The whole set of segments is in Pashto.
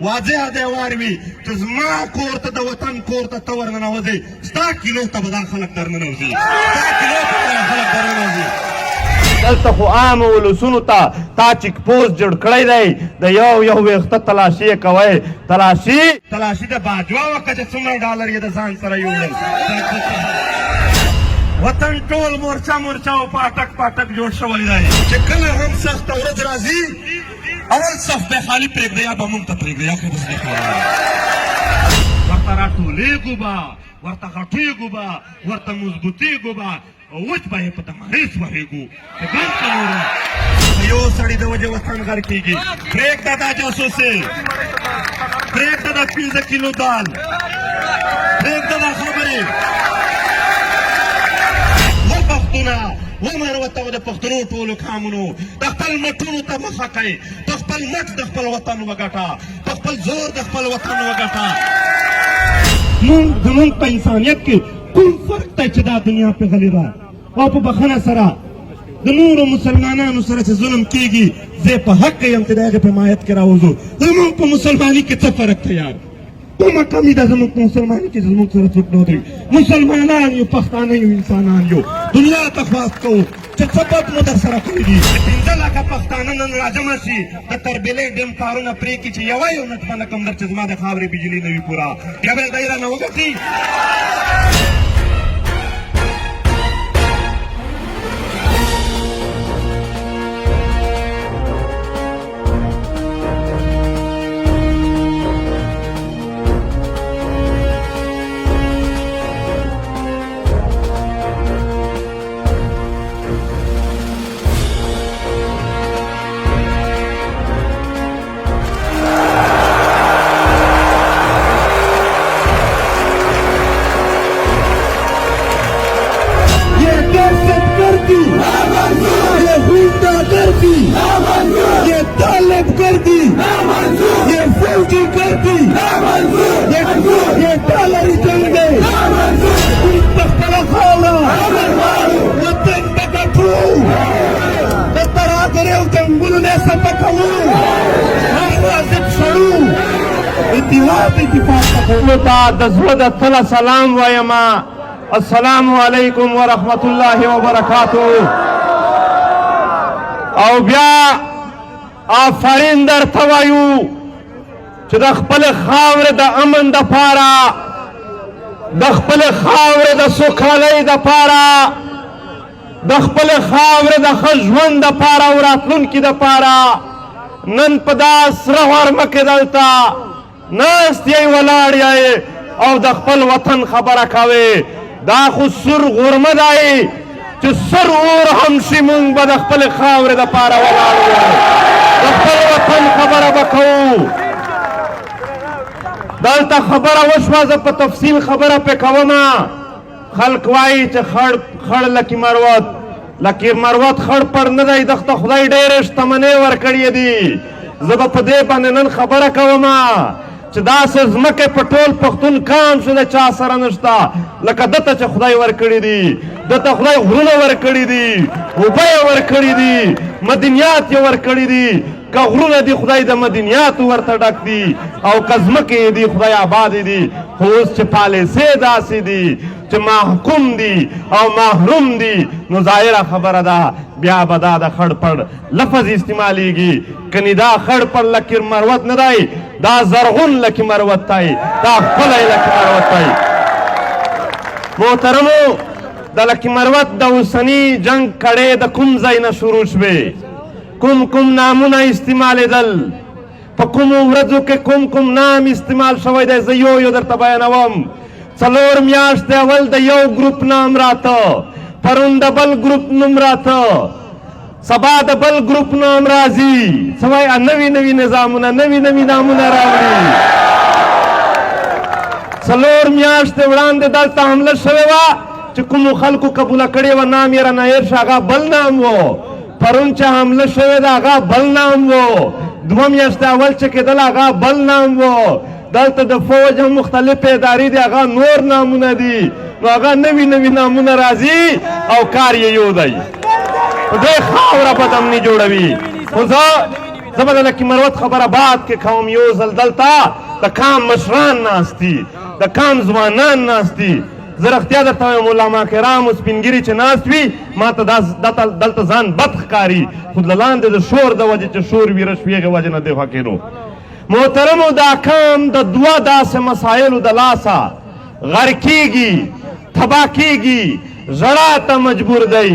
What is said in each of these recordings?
واضح دی واروي چې زما کور ته د وطن کور ته ته ورننوځې ستا کیلو ته به دا خلک درننوځي ستا کیلو ته به دا خلک درننوځي. دلته خو عامو ولسونو ته تا چیک پوسټ جوړ کړی دی د یو ویښته تلاشي یې کوئ. تلاشي د باجوا وکړه چې څومره ډالر یې د ځان سره یوړل. وطن ټول مورچه مورچه او پاټک پاټک جوړ شوی دی چې کله هم سخته ورځ راځي اول صف به خالي پرېږدي یا به موږ ته پرېږدي یا خو بس نه کوو ورته راټولېږو به ورته غټېږو به ورته مضبوطېږو به او وچ به یې په تماریز وهېږو چې ګن کړو د یو سړي د وجې وطن غر کېږي. پرېږده دا جاسوسې پرېږده دا 15 کیلو دال پرېږده دا خبرې ومر ورته د پښتنو ټولو قامونو د خپل مټونو ته مخه کوي په خپل مټ د خپل وطن وګټه په خپل زور د خپل وطن وګټه. زمونږ په انسانیت کې کوم فرق دی چې دا دنیا پې غلې ده او په بخښنه سره د نورو مسلمانانو سره چې ظلم کېږي زه په حق یم چې د هغې په حمایت کې راوځو. زمونږ په مسلماني کې څه فرق دی یار کومه کمی ده زموږ په مسلماني کې زموږ سره څوک نه دی. مسلمانان یو پښتانه یو انسانان یو دنیا ته خواست کوو چې څه بد مو در سره کړي دي. 15 لکه پښتانه نن راجمع شي د تربیلۍ ډیم کارونه پرېږدي چې یوه یو نټ به نه کم در چې زما د خاورې بجلي نه وي پوره بیا به دی رانه وګټي. ये तालिब कर दी ये फौजी कर दी ये डॉलर चल गए वतन बकटू तरा करे जंगल ने सबकू छड़ू इतिहास दसवद थला सलाम वयमा अस्सलाम वालेकुम वरहमतुल्लाहि वबरकातुहू. او بیا آفرین درته وایو چې د خپلې خاورې د امن دپاره د خپلې خاورې د سوکالۍ دپاره د خپلې خاورې د ښه ژوند دپاره او راتلونکي دپاره نن په دا سره غرمه کې دلته ناست یې ولاړ یې او د خپل وطن خبره کوې. دا خو سور غرمه دی چې سر اور هم شي مونږ به د خپلې خاورې دپاره ولاړ یو د خپل وطن خبره به کوو. دلته خبره وشوه زه په تفصیل خبره پې کومه. خلک وایي چې خړ لکي مروت خړ پړ نه دی دښته خدای ډېرې شتمنۍ ورکړې دي. زه به په دې باندې نن خبره کومه چې داسې ځمکې په ټول پښتون کام شو د چا سره نشته لکه دته چې خدای ورکړي دي. دته خدای غرونه ورکړي دي اوبه یې ورکړي دي مدنیات یې ورکړي دي. که غرونه دي خدای د مدنیاتو ورته ډک دي او که ځمکې دي خدای آبادې دي. خو اوس چې پالیسۍ داسې دي چې محکوم دي او محروم دي نو ظاهره خبره ده بیا به دا د خړ پړ لفظ استعمالیږي. کنی دا خړ پړ لکي مروت نه دی دا زرغون لکي مروت دی دا ښکلی لکي مروت دی. محترمو د لکي مروت د اوسني جنګ کړې د کوم ځای نه شروع شوې کوم نامونه استعمالېدل په کومو ورځو کې کوم نام استعمال شوی دی زه یو درته بیانوم. 4 میاشتې اول د یو ګروپ نام راته پرون د بل ګروپ نوم راته سبا د بل ګروپ نام راځي څه وایي نوي نظامونه نوي نامونه راوړي. 4 میاشتې وړاندې دلته حمله شوې وه چې کومو خلکو قبوله کړې وه نام یې رانه هېر شو هغه بل نام و. پرون چې حمله شوې ده هغه بل نام و. 2 میاشتې اول چې کېدل هغه بل نام و. دلته د فوج هم مختلف ادارې دي هغه نور نامونه دي نو هغه نوي نامونه راځي او کار یې یو دی. په دې خاوره بدامني جوړوي. خو زه زه به د لکي مروت خبره بعد کې کوم یو ځل دلته د کام مشران ناست دي د کام ځوانان ناست دي زه رښتیا درته وایم علما کرامو سپین ږیري چې ناست وي ما ته دلته ځان بد ښکاري خو له لاندې د شور د وجې چې شور ویره شوي هغې وجې نه دغه کېدو محترمو دا کام د دوه داسې مسایلو د لاسه غر کېږي تباه کېږي ژړا ته مجبور دی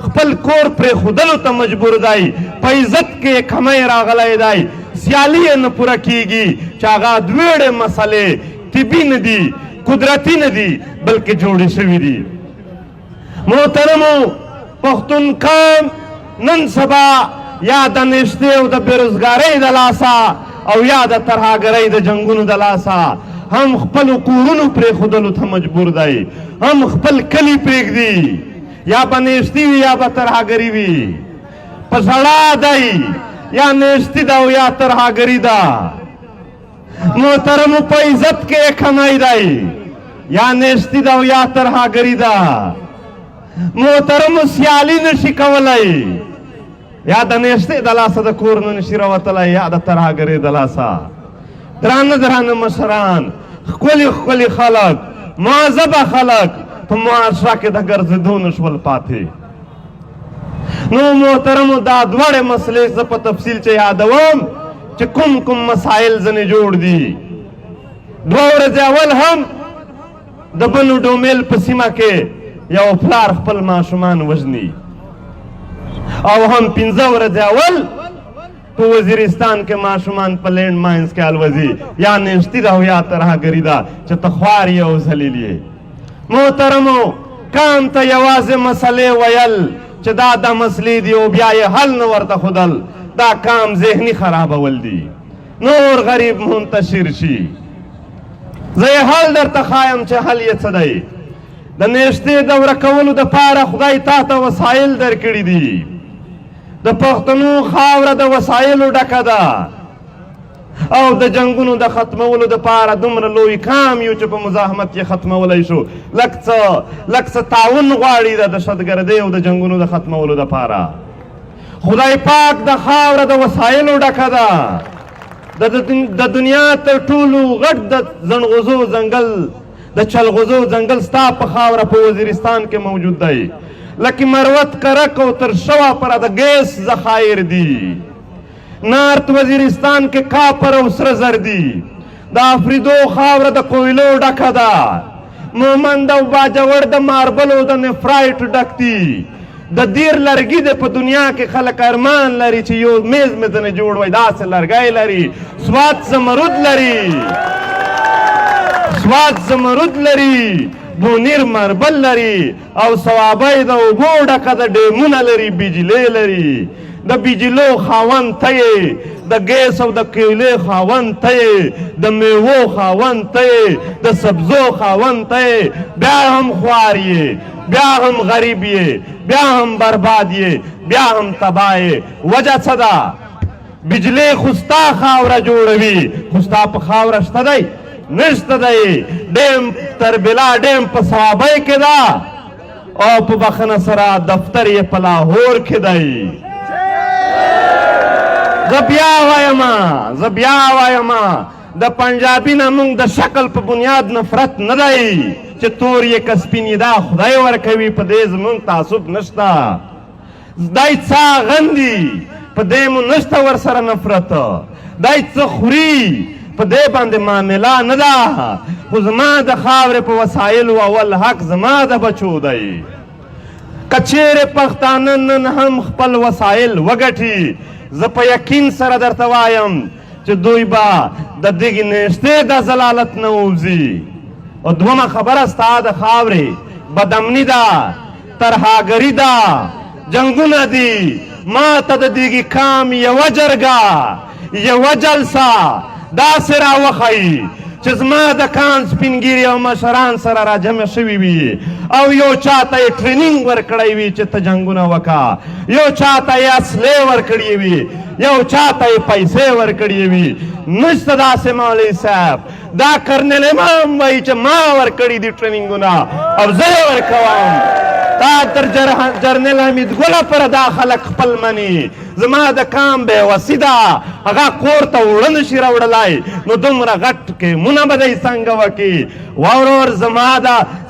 خپل کور پرېښودلو ته مجبور دی په عزت کې کمی راغلی دی سیالي یې نه پوره کېږي چې هغه دوېړې مسلې طبي نه دي قدرتي نه دي بلکې جوړې شوي دي محترمو پښتون قوم نن سبا یا د نشتې او د بېروزګارۍ د لاسه او یا د ترهاګرۍ د جنګونو د لاسه هم خپلو کورونو پرېښودلو ته مجبور دی هم خپل کلي پرېږدي یا به نیستي وي یا به ترهاګري وي په ژړا دی یا نیستي ده او یا ترهاګري ده محترمو په عزت کې کمی دی یا نیستي ده او یا ترهاګري ده محترمو سیالي نشي کولی یا د نیستۍ د لاسه د کور نه نشي راوتلی یا د ترهاګرۍ د لاسه درانه درانه مشران ښکلي ښکلي خلک معذبه خلک په معاشره کې د ګرځېدو نه شول پاتې نو محترمو دا دواړې مسلې زه په تفصیل چې یادوم چې کوم کوم مسایل ځنې جوړ دي دوه ورځې اول هم د بنو ډومیل په سیمه کې یو پلار خپل ماشومان وژني او هم 15 ورځې اول په وزیرستان کې ماشومان په لینډ ماینز کې الوځي یا نیستي ده او یا ترهاګري ده چې ته خوار یې او ذلیل یې محترمو کام ته یوازې مسلې ویل چې دا د مسلې دي او بیا یې حل نه ورته ښودل دا کام ذهني خرابول دي نور غریب منتشر شي زه یې حل درته ښایم چې حل یې څه دی د نیستۍ د ورکولو دپاره خدای تا ته وسایل درکړي دي د پښتنو خاوره د وسایلو ډکه ده او د جنګونو د ختمولو دپاره دومره لوی کام یو چې په مزاحمت یې ختمولی شو لږ څه تعاون غواړي د دهشتګردۍ او د جنګونو د ختمولو دپاره خدای پاک د خاوره د وسایلو ډکه ده د دنیا تر ټولو غټ د زنغوزو ځنګل د چلغوزو ځنګل ستا په خاوره په وزیرستان کې موجود دی لکه مروت کرک او تر شوا پره د ګیس ذخایر دي نارت وزیرستان کې کاپر او سره زر دي د افریدو خاوره د کویلو ډکه ده مومند او باجوړ د ماربل او د نفرایټ ډک دي د دیر لرګي د په دنیا کې خلک ارمان لري چې یو میز مې ځنې جوړ وای داسې لرګی لري سواد زمرد لري سواد زمرد لري بونیر ماربل لري او صوابۍ د اوبو ډکه د ډیمونه لري بجلۍ لري د بجلو خاوند ته یې د ګیس او د کویلې خاوند ته یې د میوو خاوند ته یې د سبزو خاوند ته یې بیا هم خوار یې بیا هم غریب یې بیا هم برباد یې بیا هم تباه یې وجه څه ده بجلۍ خو ستا خاوره جوړوي خو ستا په خاوره شته دی نشته دی ډیم تربلا ډیم په صوابۍ کې ده او په بخښنه سره دفتر یې په لاهور کې دی زه بیا وایم د پنجابي نه موږ د شکل په بنیاد نفرت نه دی چې تور یې که سپین یې دا خدای ورکوي په دې زموږ تعصب نشته دی څه غندي په دې مو نشته ورسره نفرت دی څه خوري په دې باندې معامله نه ده خو زما د خاورې په وسایلو اول حق زما د بچو دی که چیرې پښتانه نن هم خپل وسایل وګټي زه په یقین سره درته وایم چې دوی به د دغې نیستۍ د ضلالت نه ووځي او دومه خبره ستا د خاورې بدامني ده ترهاګري ده جنګونه دي ما ته د دغې کام یوه جرګه یوه جلسه داسې راوښیي چې زما د کان سپینګیري او مشران سره راجمع شوي وي او یو چاته یې ټرینینګ ورکړی وي چې ته جنګونه وکړه یو چاته یې اصلې ورکړې وي یو چاته یې پیسې ورکړې وي نشته داسې مولوي صاحب دا کرنل امام وایي چې ما ورکړي دي ټرینینګونه او زه یې ورکوم تا تر جرنیل حمید ګله پر دا خلک خپل مني زما د کام بې وسي ده هغه کور ته اوړه نشي راوړلی نو دومره غټ قیمونه به دی څنګه وکړي واورور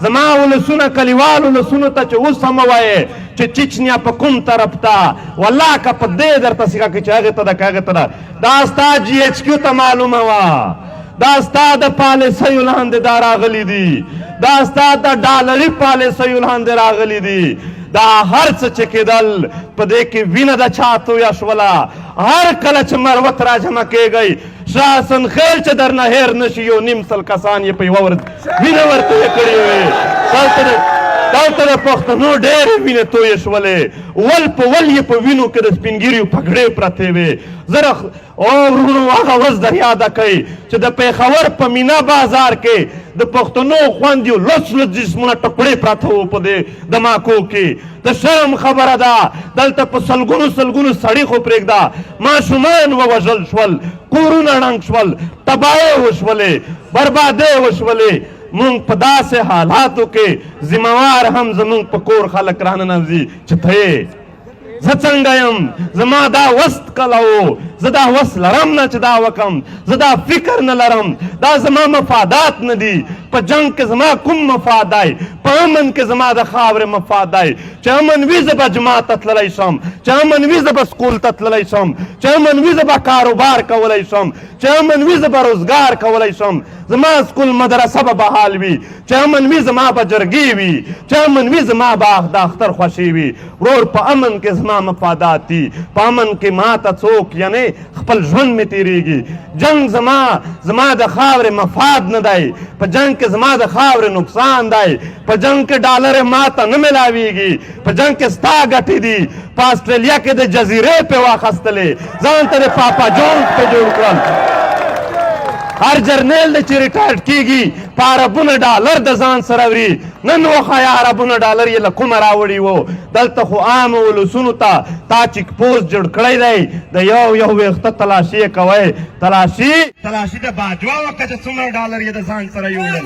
زما ولسونه کلیوال ولسونو ته چې اوس هم ووایې چې چچنیا په کوم طرف ته والله که په دې درته سیکه کړي چې هغې ته ده که هغې ته ده دا ستا جی ایچ کیو ته معلومه وه دا ستا د پالیسیو لاندې دا راغلي دي دا ستا د ډالري پالیسیو لاندې راغلي دي دا هر څه چې کېدل په دې کې وینه د چا تویه شوله هر کله چې مروت را جمع کېږئ شاه حسن خیل چې درنه هیر نشي یو نیم سل کسان یې په یوه ورځ وینه ورته کړې وې دلته د پښتنو ډېرې وینې تویې شولې ول په ول یې په وینو کې د سپینګیریو پګړې پرتې وې زه ورونو هغه ورځ در یاده کوئ چې د پېښور په مینا بازار کې د پښتنو خویندو لس لس جسمونه ټکړې پراته وو په دې دماکو کې د شرم خبره ده دلته په سلګونو سلګونو سړي خو پرېږده ماشومان ووژل شول کورونه ړنګ شول تباهۍ وشولې بربادۍ وشولې مونږ په داسې حالاتو کې ذمہوار هم زمونږ په کور خلک راننوځي چې ته یې زه څنګه یم زما دا وست کله و زه دا وس لرم نه چې دا وکم زه دا فکر نه لرم دا زما مفادات نه دي په جنګ کې زما کوم مفاد دی په امن کې زما د خاورې مفاد دی چې امن وي زه به جماعت ته تللی شم چې امن وي زه به سکول ته تللی شم چې امن وي زه به کاروبار کولی شم چې امن وي زه به روزګار کولی شم زما سکول مدرسه به بحال وي چې امن وي زما به جرګې وي چې امن وي زما به د اختر خوښي وي ورور په امن کې زما مفادات دي په امن کې ما ته څوک یعنې خپل ژوند مې تېرېږي جنګ زما د خاورې مفاد نه دی په جنګ کې زما د خاورې نقصان دی په جنګ کې ډالر ما ته نه میلاویږي په جنګ کې ستا ګټې دي په آسټرالیا کې د جزیرې پې واخیستلې ځان ته د پاپا جونز پې جوړ کړل هر جرنیل دی چې ریټایرډ کېږي په اربونه ډالر د ځان سره وړي نن وښایه اربونه ډالر یې له کومه راوړي وو دلته خو عامو ولسونو ته تا چیک پوسټ جوړ کړی دی د یو ویښته تلاشي یې کوئ تلاشي د باجوا وکړه چې څومره ډالر یې د ځان سره یوړل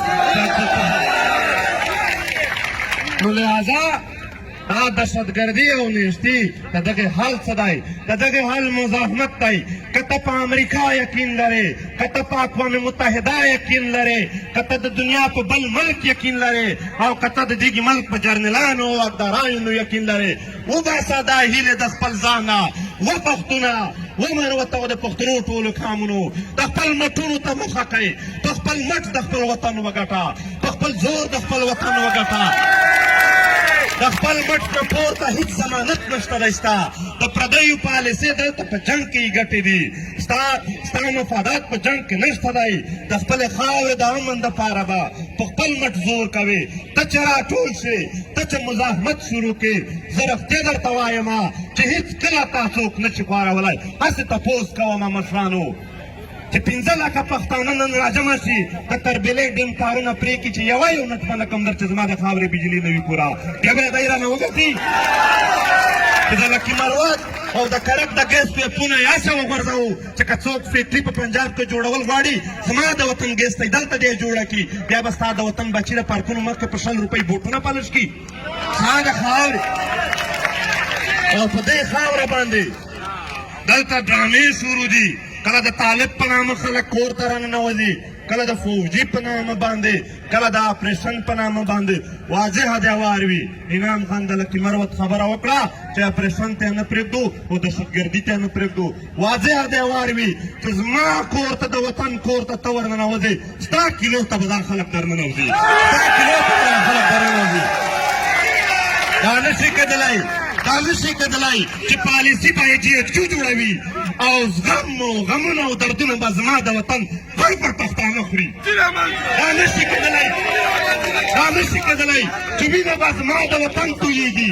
نو لہذا دا دهشتګردي او نیستي د دغې حل څه دی د دغې حل مزاحمت دی که ته په امریکا یقین لرې که ته په اقوام متحده یقین لرې که ته د دنیا په بل ملک یقین لرې او که ته د دغې ملک په جرنیلانو او واکدارانو یقین لرې وباسه دا هیلې د خپل ځانه وپښتونه ومروته او د پښتنو ټولو قامونو د خپل مټونو ته مخه کوئ په خپل مټ د خپل وطن وګټه په خپل زور د خپل وطن وګټه د خپل مټ نه پورته هیڅ ضمانت نشته دی ستا د پردیو پالیسۍ دلته په جنګ کې یې ګټې دي ستا مفادات په جنګ کې نشته دی د خپلې خاورې د امن دپاره به په خپل مټ زور کوې ته چې راټول شې ته چې مزاحمت شروع کړې زه رښتیا درته وایم چې هېڅکله تا څوک نشي خوارولی هسې تپوس کومه مشرانو چې 15 لکه پښتانه نن راجمع شي د تربیلۍ ډیم تارونه پرې کړي چې یوه یو نټ باندې کم در چې زما د خاورې بجلي نه وي پوره بیا به یې دی رانه وګټي چې د لکي مروت او د کرک د ګیس پیپونه یې هسې وغورځوو چې که څوک فیکټري په پنجاب کې جوړول غواړي زما د وطن ګیس ته دلته دی جوړه کړي بیا به ستا د وطن بچي د پارکونو مخکې په 100 روپۍ بوټونه پالش کړي ستا د خاورې او په دې خاوره باندې دلته ډرامې شروع دي کله د طالب په نامه خلک کور ته راننوځي کله د فوجي په نامه باندې کله د اپریشن په نامه باندې واضحه دیوار وي انعام خان د لکي مروت خبره وکړه چې اپریشن ته نه پرېږدو او دهشتګردي ته نه پرېږدو واضحه دیوار وي چې زما کور ته د وطن کور ته ته ورننوځې ستا کیلو ته به دا خلک درننوځي ستا کیلو ته به دا خلک درننوځي دا نشي کېدلی دا نشي کېدلی چې پالیسي به یې جي ایچ کیو جوړوي او غمونه او دردونه به زما د وطن هر پر پښتانه خوري دا نشي کېدلی چې وینه به زما د وطن تویېږي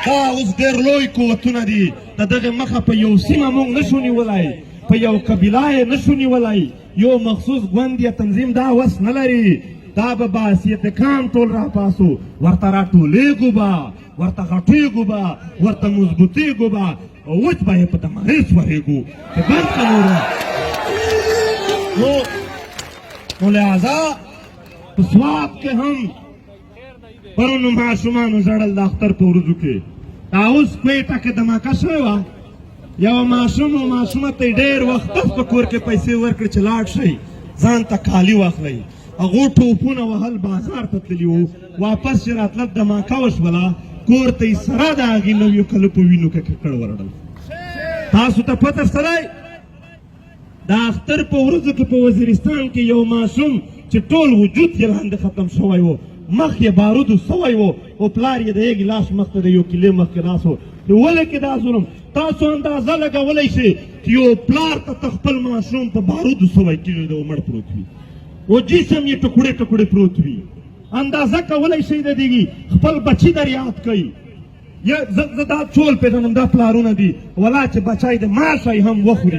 دا اوس ډېر لوی قوتونه دي د دغې مخه په یو سیمه موږ نشو نیولی په یو قبیله یې نشو نیولی یو مخصوص ګوند یا تنظیم دا وس نه لري دا به باحثیت کام ټول راپاسو ورته راټولېږو به ورته غټېږو به ورته مضبوطېږو به او اوس به یې په دمارې سورېږو چې بند که نو لہذا په سوات کې هم پرونو ماشومانو ژړل د اختر په ورځو کې دا اوس کویټه کې دماکه شوې وه یو ماشوم او ماشومه ته یې ډېر وخت بس په کور کې پیسې ورکړې چې لاړ شئ ځان ته کالي واخلئ هغو ټوپونه وهل بازار ته تللي وو واپس چې راتلل دماکه وشوله کور ته یې سره د هغې نویو کلو په وینو کې ککړ ورړل تاسو ته پته شته دی د اختر په ورځو کې په وزیرستان کې یو ماشوم چې ټول وجود یې لاندې ختم شوی و مخ یې بارودو سوی و او پلار یې د یوې لاس مخته د یو کیلې مخکې ناست و ولې کې دا ظلم تاسو اندازه لګولی شئ چې یو پلار ته خپل ماشوم په بارودو سوی کیږي د مړ پروت وي او جسم یې ټکړې ټکړې پروت وي اندازه کولی شئ د دې خپل بچي در یاد کوي زه دا ټول پېژنم دا پلارونه دي ولا چې بچی د ماشی هم وخوري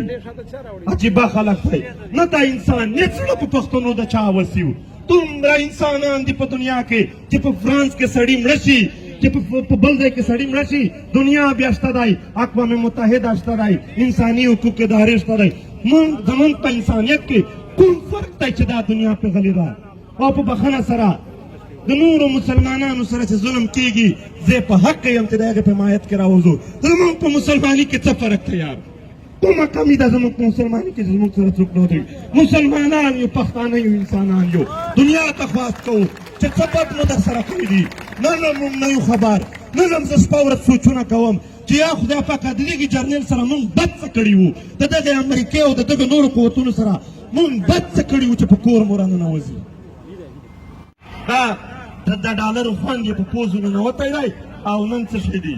عجیبه خلک دی نه دا انسانیت زړه په پښتنو د چا وسي و دومره انسانان دي په دنیا کې چې په فرانس کې سړي مړه شي چې په بل ځای کې سړي مړه شي دنیا بیا شته دی اقوام متحده شته دی انساني حقوق ادارې شته دی زمونږ په انسانیت کې کوم فرق دی چې دا دنیا پې غلې ده او په بخښنه سره د نورو مسلمانانو سره چې ظلم کېږي زه په حق یم چې د هغې په حمایت کې راوځو زمونږ په مسلماني کې څه فرق دی یار کومه کمی ده زمونږ په مسلماني کې چې زمونږ سره څوک نه دی مسلمانان یو پښتانه یو انسانان یو دنیا ته خواست کوو چې څه بد مو در سره کړي دي نن هم موږ نه یو خبر نن هم زه شپه ورځ سوچونه کوم چې یا خدای پاکه د دغې جرنیل سره موږ بد څه کړي وو د دغې امریکې او د دغې نورو قوتونو سره موږ بد څه کړي وو چې په کور مو راننوځي د ډالرو خوند یې په پوزو ننوتی دی او نن څه شی دي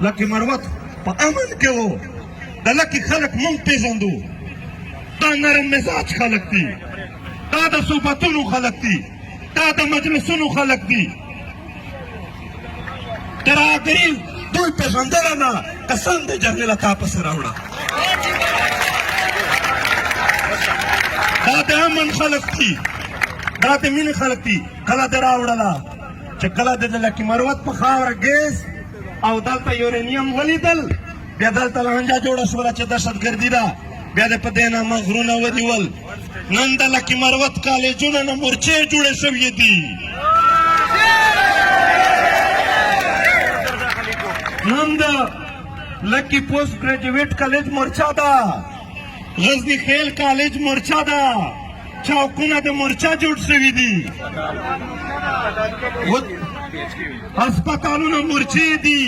لکې مروت په امن کې و د لکې خلک مونږ پېژندو دا نرم مزاج خلک دي دا د صحبتونو خلک دي دا د مجلسونو خلک دي تراګري دوی پېژندله نه قسم دی جرنیله تا پسې راوړه دا د امن خلک دي دا د مینې خلک دي کله دې راوړله چې کله د لکې مروت په خاوره ګیس او دلته یورینیم ولیدل بیا دلته لانجه جوړه شوله چې دهشتګردي ده بیا د په دې نامه غرونه ونیول نن د لکې مروت کالجونه نه مورچې جوړې شوې دي نن د لکې پوسټ ګریجویټ کالج مورچه ده غزني خیل کالج مورچه ده چوکونه د مورچه جوړ شوي دي هسپتالونه مورچې دي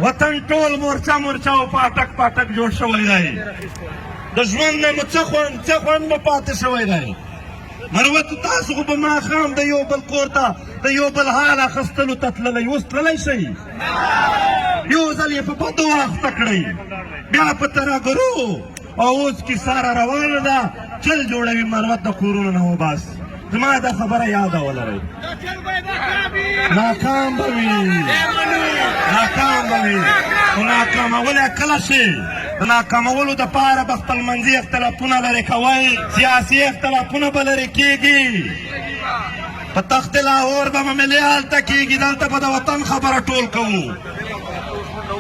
وطن ټول مورچه مورچه او پاټک پاټک جوړ شوی دی د ژوند نه مو څه خوند مو پاتې شوی دی مروت تاسو خو به ماښام د یو بل کور ته د یو بل حال اخیستلو ته تللی اوس تللی شئ یو ځل یې په بدو اخته کړئ بیا په ترهګرو او اوس کیسه را روانه ده چل جوړوي مروت د کورونو نه وباسي زما دا خبره یاده ولرئ ناکام به وي خو ناکامول یې کله شي د ناکامولو دپاره به خپلمنځي اختلافونه لرې کوئ سیاسي اختلافونه به لرې کېږي په تخت لاهور به ملي هلته کېږي دلته به د وطن خبره ټول کوو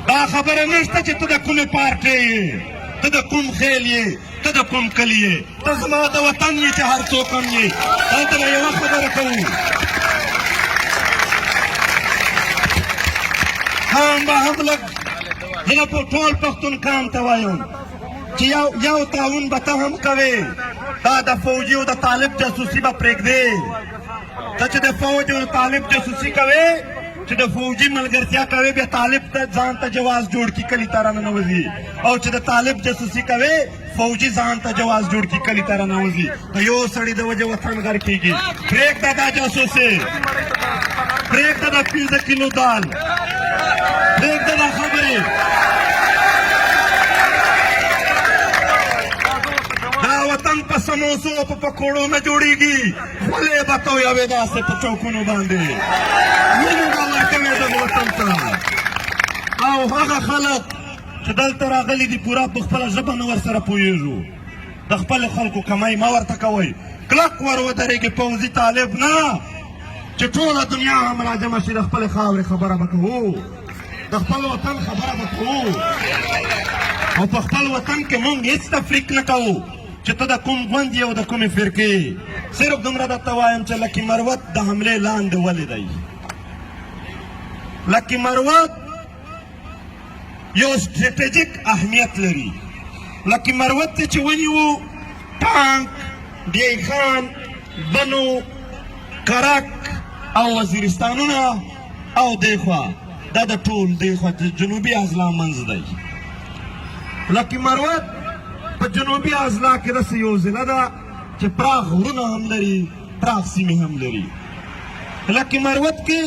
دا خبره نشته چې ته د کومې پارټۍ یې ته د کوم خیل یې ته د کوم کلي یې ته زما د وطن یې چې هر څوک هم یې دلته به یوه خبره کوو هم به هم لږ زه په ټول پښتون قام ته وایم چې یو تعاون به ته هم کوې دا د فوجي او د طالب جاسوسي به پرېږدې ته چې د فوج او طالب جاسوسي کوې چې د فوجي ملګرتیا کوي بیا طالب ته ځان ته جواز جوړ کړي کلي ته راننوځي او چې د طالب جاسوسي کوي فوجي ځان ته جواز جوړ کړي کلي ته راننوځي د یو سړي د وجې وطن غر کېږي پرېږده دا جاسوسي پرېږده دا 15 کیلو دال پرېږده دا خبرې دا وطن په سموسو او په پکوړو نه جوړېږي خولې به تویوې داسې په چوکونو باندې مینې به ورکوې دغه وطن ته او هغه خلک چې دلته راغلي دي پوره په خپله ژبه نه ورسره پوهېږو د خپلو خلکو کمۍ مه ورته کوئ کلک ور ودرېږي پوځي طالب نه چې ټوله دنیا هم راجمع شي د خپلې خاورې خبره به کوو د خپل وطن خبره به کوو او په خپل وطن کې مونږ هېڅ تفریق نه کوو چې ته د کوم ګوند یې او د کومې فرقې صرف دومره درته وایم چې لکي مروت د حملې لاندې ولې دی لکي مروت یو سټریټیجیک اهمیت لري لکي مروت ته چې ونیو ټانک ډی خان بنو کرک او وزیرستانونه او دیخوا دا د ټول دیخوا د جنوبي اضلاع منځ دی لکي مروت په جنوبي اضلاع کې داسې یو ضلع ده چې پراخ غرونه هم لري پراخ سیمې هم لري لکي مروت کې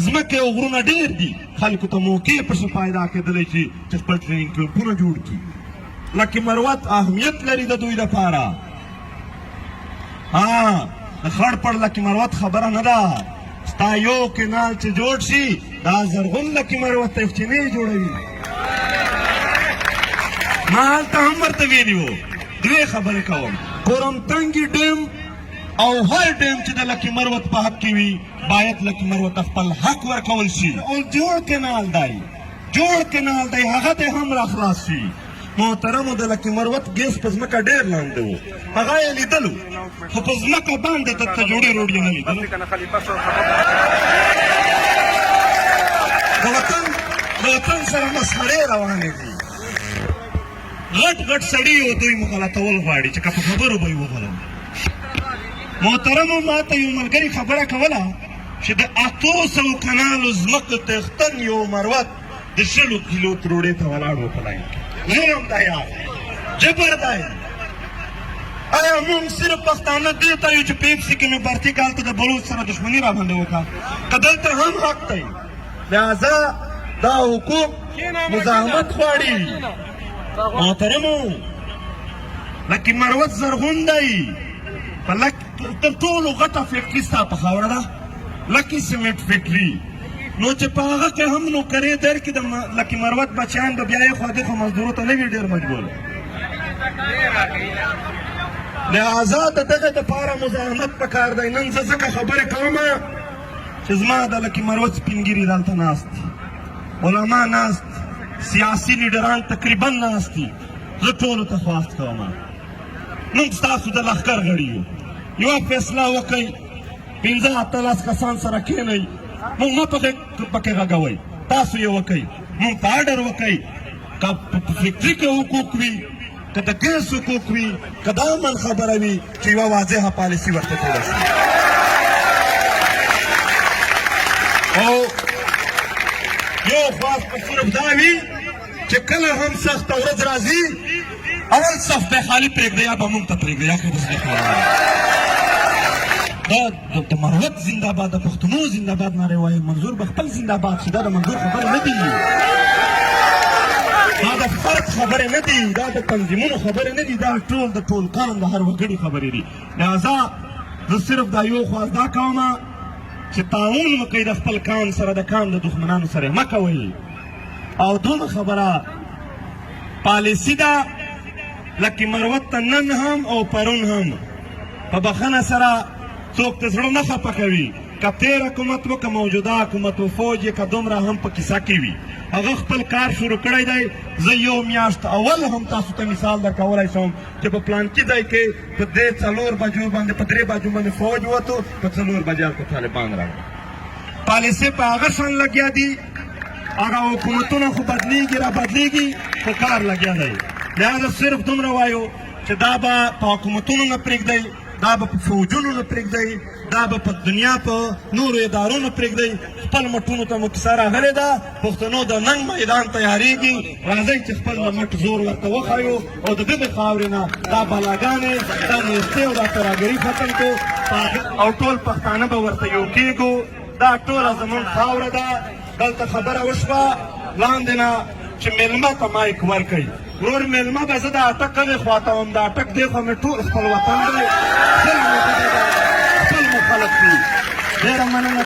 ځمکې او غرونه ډېر دي خلکو ته موقع پرې پیدا کېدلی چې خپل ټریننګ کمپونه جوړ کړي لکي مروت اهمیت لري د دوی لپاره د خړ پړ لکي مروت خبره نه ده ستا یو کنال چې جوړ شي دا زرغون لکي مروت ته چینې جوړوي ما هلته هم ورته ویلي وو دوې خبرې کوم کورمتنګي ډیم او هر ډیم چې د لکي مروت په حق کې وي باید لکي مروت خپل حق ورکول شي او جوړ کنال دی هغه ته هم راخلاص شي محترمو د لکي مروت ګیس په ځمکه ډېر لاندې و هغه یې لیدلو خو په ځمکه باندې درته جوړې روډ یې نه لیدلو د وطن سره مسخرې روانې دي غټ سړي او دوی مغلطول غواړي چې که په خبرو به یې وغولم محترمو ما ته یو ملګري خبره کوله چې د 800 کنالو ځمکو تښتن یو مروت د 20 کیلو روډۍ ته ولاړ و په لاین کې ظلم دی یار جبر دی آیا موږ صرف پښتانه دې ته یو چې پیپسي کې مې برتي کال ته د بلوچ سره دښمني راباندې وکړه که دلته هم حق دی لہذا دا حقوق مزاحمت غواړي محترمو لکي مروت زرغون دی تر ټولو غټه فیکټري ستا په خاوره ده لکي سیمنټ فیکټري نو چې په هغه کې هم نوکرې درکړي د لکي مروت بچیان به بیا یې خوا دېخوا مزدورو ته نه وي ډېر مجبور لہذا د دغه دپاره مزاحمت پکار دی نن زه ځکه خبرې کومه چې زما د لکي مروت سپینګیري دلته ناست دي علما ناست سیاسي لیډران تقریبا ناست دي زه ټولو ته خواست کوم موږ ستاسو د لښکر غړي یو یوه فیصله وکئ 15-18 کسان سره کښېنئ موږ مه پکې غږوئ تاسو یې وکئ موږ ته اډر وکئ که په فکري کې حقوق وي که د ګیس حقوق وي که دا امن خبره وي چې یوه واضحه پالیسي ورته جوړه شي او یو خواست په صرف دا وي چې کله هم سخته ورځ راځي اول صف به خالي پرېږده یا به موږ ته پرېږده یا که تصدیق دا د مروت زنده باد د پښتنو زنده باد نارې وایي منظور به خپل زنده باد شي دا د منظور خبرې نه دي دا د فرد خبرې نه دي دا د تنظیمونو خبرې نه دي دا ټول د ټول قوم د هر وګړي خبرې دي لہذا زه صرف دا یو خواست دا کومه چې تعاون وکړئ د خپل قوم سره د قوم د دښمنانو سره مه کوئ او دومره خبره پالیسي ده لکي مروت ته نن هم او پرون هم په بخښنه سره څوک ته زړه نه خفه کوي که تېر حکومت و که موجوده حکومت و فوج یې که دومره هم په کیسه کې وي هغه خپل کار شروع کړی دی زه یو میاشت اول هم تاسو ته مثال درکولی شم چې په پلانکي ځای کې په 4 بجو باندې په 3 بجو باندې فوج وتو په 4 بجې هلته طالبان راغلل پالیسۍ په هغه شان لګیا دي هغه حکومتونه خو بدلیږي را بدلیږي خو کار لګیا دی لہذا صرف دومره وایو چې دا به په حکومتونو نه پرېږدئ دا به په فوجونو نه پرېږدئ دا به په دنیا په نورو ادارو نه پرېږدئ خپل مټونو ته مو کیسه راغلې ده پښتنو د ننګ میدان تیارېږي راځئ چې خپل د مټ زور ورته وښایو او د دغې خاورې نه دا بلاګانې دا نیستۍ او دا ترهګري ختم کړو او ټول پښتانه به ورته یو کېږو دا ټوله زموږ خاوره ده دلته خبره وشوه لاندې نه چې میلمه ته مایک ورکوي ورور میلمه به زه د اټک هغې خواته وم د اټک دې خوا مې ټول خپل وطن دی خپل مو خلک دي ډېره مننه